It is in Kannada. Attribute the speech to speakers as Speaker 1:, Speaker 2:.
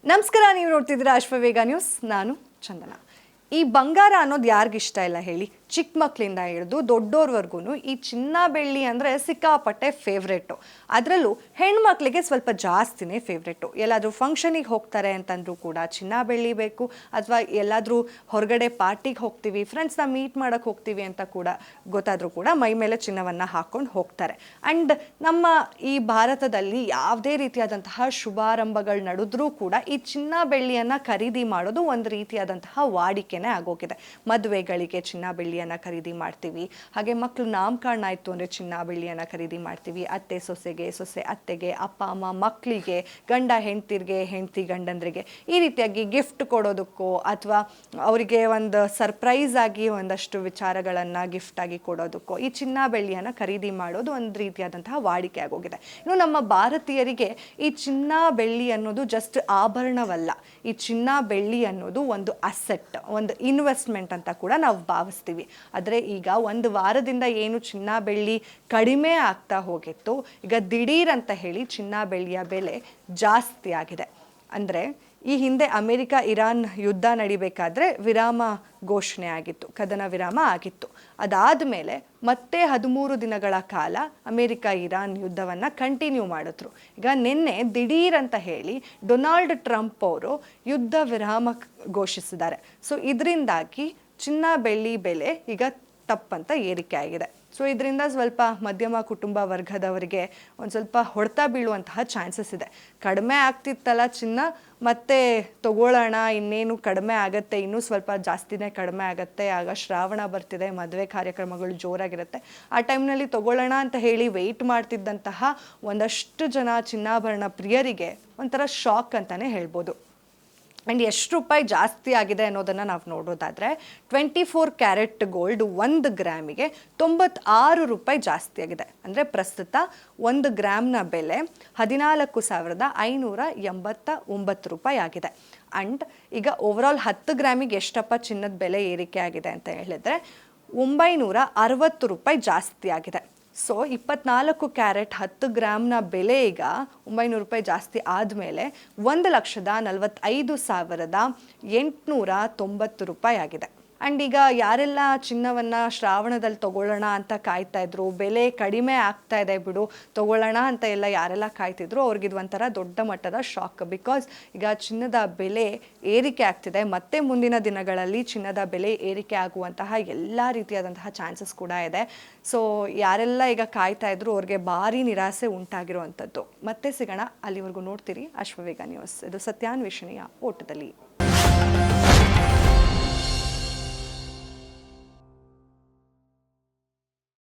Speaker 1: ನಮಸ್ಕಾರ, ನೀವು ನೋಡ್ತಿದ್ದೀರಾ ಅಶ್ವವೇಗ ನ್ಯೂಸ್. ನಾನು ಚಂದನ. ಈ ಬಂಗಾರ ಅನ್ನೋದು ಯಾರಿಗಿಷ್ಟ ಇಲ್ಲ ಹೇಳಿ? ಚಿಕ್ಕ ಮಕ್ಕಳಿಂದ ಹಿಡಿದು ದೊಡ್ಡೋರ್ವರೆಗೂ ಈ ಚಿನ್ನ ಬೆಳ್ಳಿ ಅಂದರೆ ಸಿಕ್ಕಾಪಟ್ಟೆ ಫೇವ್ರೇಟು. ಅದರಲ್ಲೂ ಹೆಣ್ಮಕ್ಳಿಗೆ ಸ್ವಲ್ಪ ಜಾಸ್ತಿನೇ ಫೇವ್ರೇಟು. ಎಲ್ಲಾದರೂ ಫಂಕ್ಷನಿಗೆ ಹೋಗ್ತಾರೆ ಅಂತಂದ್ರೂ ಕೂಡ ಚಿನ್ನ ಬೆಳ್ಳಿ ಬೇಕು, ಅಥವಾ ಎಲ್ಲಾದರೂ ಹೊರಗಡೆ ಪಾರ್ಟಿಗೆ ಹೋಗ್ತೀವಿ, ಫ್ರೆಂಡ್ಸ್ನ ಮೀಟ್ ಮಾಡೋಕ್ಕೆ ಹೋಗ್ತೀವಿ ಅಂತ ಕೂಡ ಗೊತ್ತಾದರೂ ಕೂಡ ಮೈ ಮೇಲೆ ಚಿನ್ನವನ್ನು ಹಾಕ್ಕೊಂಡು ಹೋಗ್ತಾರೆ. ಆ್ಯಂಡ್ ನಮ್ಮ ಈ ಭಾರತದಲ್ಲಿ ಯಾವುದೇ ರೀತಿಯಾದಂತಹ ಶುಭಾರಂಭಗಳು ನಡೆದ್ರೂ ಕೂಡ ಈ ಚಿನ್ನ ಬೆಳ್ಳಿಯನ್ನು ಖರೀದಿ ಮಾಡೋದು ಒಂದು ರೀತಿಯಾದಂತಹ ವಾಡಿಕೆನೇ ಆಗೋಗಿದೆ. ಮದುವೆಗಳಿಗೆ ಚಿನ್ನ ಬೆಳ್ಳಿಯನ್ನು ಖರೀದಿ ಮಾಡ್ತೀವಿ, ಹಾಗೆ ಮಕ್ಕಳು ನಾಮಕರಣ ಆಯಿತು ಅಂದರೆ ಚಿನ್ನ ಬೆಳ್ಳಿಯನ್ನು ಖರೀದಿ ಮಾಡ್ತೀವಿ. ಅತ್ತೆ ಸೊಸೆಗೆ, ಸೊಸೆ ಅತ್ತೆಗೆ, ಅಪ್ಪ ಅಮ್ಮ ಮಕ್ಕಳಿಗೆ, ಗಂಡ ಹೆಂಡ್ತಿರ್ಗೆ, ಹೆಂಡ್ತಿ ಗಂಡಂದ್ರಿಗೆ ಈ ರೀತಿಯಾಗಿ ಗಿಫ್ಟ್ ಕೊಡೋದಕ್ಕೋ ಅಥವಾ ಅವರಿಗೆ ಒಂದು ಸರ್ಪ್ರೈಸ್ ಆಗಿ ಒಂದಷ್ಟು ವಿಚಾರಗಳನ್ನು ಗಿಫ್ಟ್ ಆಗಿ ಕೊಡೋದಕ್ಕೋ ಈ ಚಿನ್ನ ಬೆಳ್ಳಿಯನ್ನು ಖರೀದಿ ಮಾಡೋದು ಒಂದು ರೀತಿಯಾದಂತಹ ವಾಡಿಕೆ ಆಗೋಗಿದೆ. ಇನ್ನು ನಮ್ಮ ಭಾರತೀಯರಿಗೆ ಈ ಚಿನ್ನ ಬೆಳ್ಳಿ ಅನ್ನೋದು ಜಸ್ಟ್ ಆಭರಣವಲ್ಲ, ಈ ಚಿನ್ನ ಬೆಳ್ಳಿ ಅನ್ನೋದು ಒಂದು ಅಸೆಟ್, ಒಂದು ಇನ್ವೆಸ್ಟ್ಮೆಂಟ್ ಅಂತ ಕೂಡ ನಾವು ಭಾವಿಸ್ತೀವಿ. ಆದರೆ ಈಗ ಒಂದು ವಾರದಿಂದ ಏನು ಚಿನ್ನ ಬೆಳ್ಳಿ ಕಡಿಮೆ ಆಗ್ತಾ ಹೋಗಿತ್ತು, ಈಗ ದಿಢೀರ್ ಅಂತ ಹೇಳಿ ಚಿನ್ನ ಬೆಳ್ಳಿಯ ಬೆಲೆ ಜಾಸ್ತಿ ಆಗಿದೆ. ಅಂದರೆ ಈ ಹಿಂದೆ ಅಮೆರಿಕ ಇರಾನ್ ಯುದ್ಧ ನಡಿಬೇಕಾದ್ರೆ ವಿರಾಮ ಘೋಷಣೆ ಆಗಿತ್ತು, ಕದನ ವಿರಾಮ ಆಗಿತ್ತು. ಅದಾದ ಮೇಲೆ ಮತ್ತೆ 13 ದಿನಗಳ ಕಾಲ ಅಮೆರಿಕ ಇರಾನ್ ಯುದ್ಧವನ್ನು ಕಂಟಿನ್ಯೂ ಮಾಡಿದ್ರು. ಈಗ ನಿನ್ನೆ ದಿಢೀರ್ ಅಂತ ಹೇಳಿ ಡೊನಾಲ್ಡ್ ಟ್ರಂಪ್ ಅವರು ಯುದ್ಧ ವಿರಾಮ ಘೋಷಿಸಿದ್ದಾರೆ. ಸೊ ಇದರಿಂದಾಗಿ ಚಿನ್ನ ಬೆಳ್ಳಿ ಬೆಲೆ ಈಗ ತಪ್ಪಂತ ಏರಿಕೆ ಆಗಿದೆ. ಸೊ ಇದರಿಂದ ಸ್ವಲ್ಪ ಮಧ್ಯಮ ಕುಟುಂಬ ವರ್ಗದವರಿಗೆ ಒಂದು ಸ್ವಲ್ಪ ಹೊಡೆತ ಬೀಳುವಂತಹ ಚಾನ್ಸಸ್ ಇದೆ. ಕಡಿಮೆ ಆಗ್ತಿತ್ತಲ್ಲ ಚಿನ್ನ, ಮತ್ತೆ ತಗೊಳ್ಳೋಣ, ಇನ್ನೇನು ಕಡಿಮೆ ಆಗುತ್ತೆ, ಇನ್ನೂ ಸ್ವಲ್ಪ ಜಾಸ್ತಿನೇ ಕಡಿಮೆ ಆಗುತ್ತೆ, ಆಗ ಶ್ರಾವಣ ಬರ್ತಿದೆ, ಮದುವೆ ಕಾರ್ಯಕ್ರಮಗಳು ಜೋರಾಗಿರುತ್ತೆ, ಆ ಟೈಮ್ನಲ್ಲಿ ತಗೊಳ್ಳೋಣ ಅಂತ ಹೇಳಿ ವೆಯ್ಟ್ ಮಾಡ್ತಿದ್ದಂತಹ ಒಂದಷ್ಟು ಜನ ಚಿನ್ನಾಭರಣ ಪ್ರಿಯರಿಗೆ ಒಂಥರ ಶಾಕ್ ಅಂತಲೇ ಹೇಳ್ಬೋದು. ಆ್ಯಂಡ್ ಎಷ್ಟು ರೂಪಾಯಿ ಜಾಸ್ತಿ ಆಗಿದೆ ಅನ್ನೋದನ್ನು ನಾವು ನೋಡೋದಾದರೆ 24 ಕ್ಯಾರೆಟ್ ಗೋಲ್ಡ್ 1 ಗ್ರಾಮಿಗೆ 96 ರೂಪಾಯಿ ಜಾಸ್ತಿ ಆಗಿದೆ. ಅಂದರೆ ಪ್ರಸ್ತುತ 1 ಗ್ರಾಮ್ನ ಬೆಲೆ 14,589 ರೂಪಾಯಿ ಆಗಿದೆ. ಆ್ಯಂಡ್ ಈಗ ಓವರಾಲ್ 10 ಗ್ರಾಮಿಗೆ ಎಷ್ಟಪ್ಪ ಚಿನ್ನದ ಬೆಲೆ ಏರಿಕೆ ಆಗಿದೆ ಅಂತ ಹೇಳಿದ್ರೆ 960 ರೂಪಾಯಿ ಜಾಸ್ತಿ ಆಗಿದೆ. ಸೊ 24 ಕ್ಯಾರೆಟ್ 10 ಗ್ರಾಮ್ನ ಬೆಲೆ ಈಗ 900 ರೂಪಾಯಿ ಜಾಸ್ತಿ ಆದಮೇಲೆ 1,45,890 ರೂಪಾಯಿ ಆಗಿದೆ. ಆ್ಯಂಡ್ ಈಗ ಯಾರೆಲ್ಲ ಚಿನ್ನವನ್ನು ಶ್ರಾವಣದಲ್ಲಿ ತೊಗೊಳ್ಳೋಣ ಅಂತ ಕಾಯ್ತಾ ಇದ್ರು, ಬೆಲೆ ಕಡಿಮೆ ಆಗ್ತಾ ಇದೆ ಬಿಡು ತೊಗೊಳ್ಳೋಣ ಅಂತ ಎಲ್ಲ ಯಾರೆಲ್ಲ ಕಾಯ್ತಿದ್ರು, ಅವ್ರಿಗಿದು ಒಂಥರ ದೊಡ್ಡ ಮಟ್ಟದ ಶಾಕ್. ಬಿಕಾಸ್ ಈಗ ಚಿನ್ನದ ಬೆಲೆ ಏರಿಕೆ ಆಗ್ತಿದೆ, ಮತ್ತೆ ಮುಂದಿನ ದಿನಗಳಲ್ಲಿ ಚಿನ್ನದ ಬೆಲೆ ಏರಿಕೆ ಆಗುವಂತಹ ಎಲ್ಲ ರೀತಿಯಾದಂತಹ ಚಾನ್ಸಸ್ ಕೂಡ ಇದೆ. ಸೊ ಯಾರೆಲ್ಲ ಈಗ ಕಾಯ್ತಾ ಇದ್ರು ಅವ್ರಿಗೆ ಭಾರಿ ನಿರಾಸೆ ಉಂಟಾಗಿರುವಂಥದ್ದು. ಮತ್ತೆ ಸಿಗೋಣ, ಅಲ್ಲಿವರೆಗೂ ನೋಡ್ತೀರಿ ಅಶ್ವವೇಗ ನ್ಯೂಸ್. ಇದು ಸತ್ಯಾನ್ವೇಷಣೆಯ ಓಟದಲ್ಲಿ.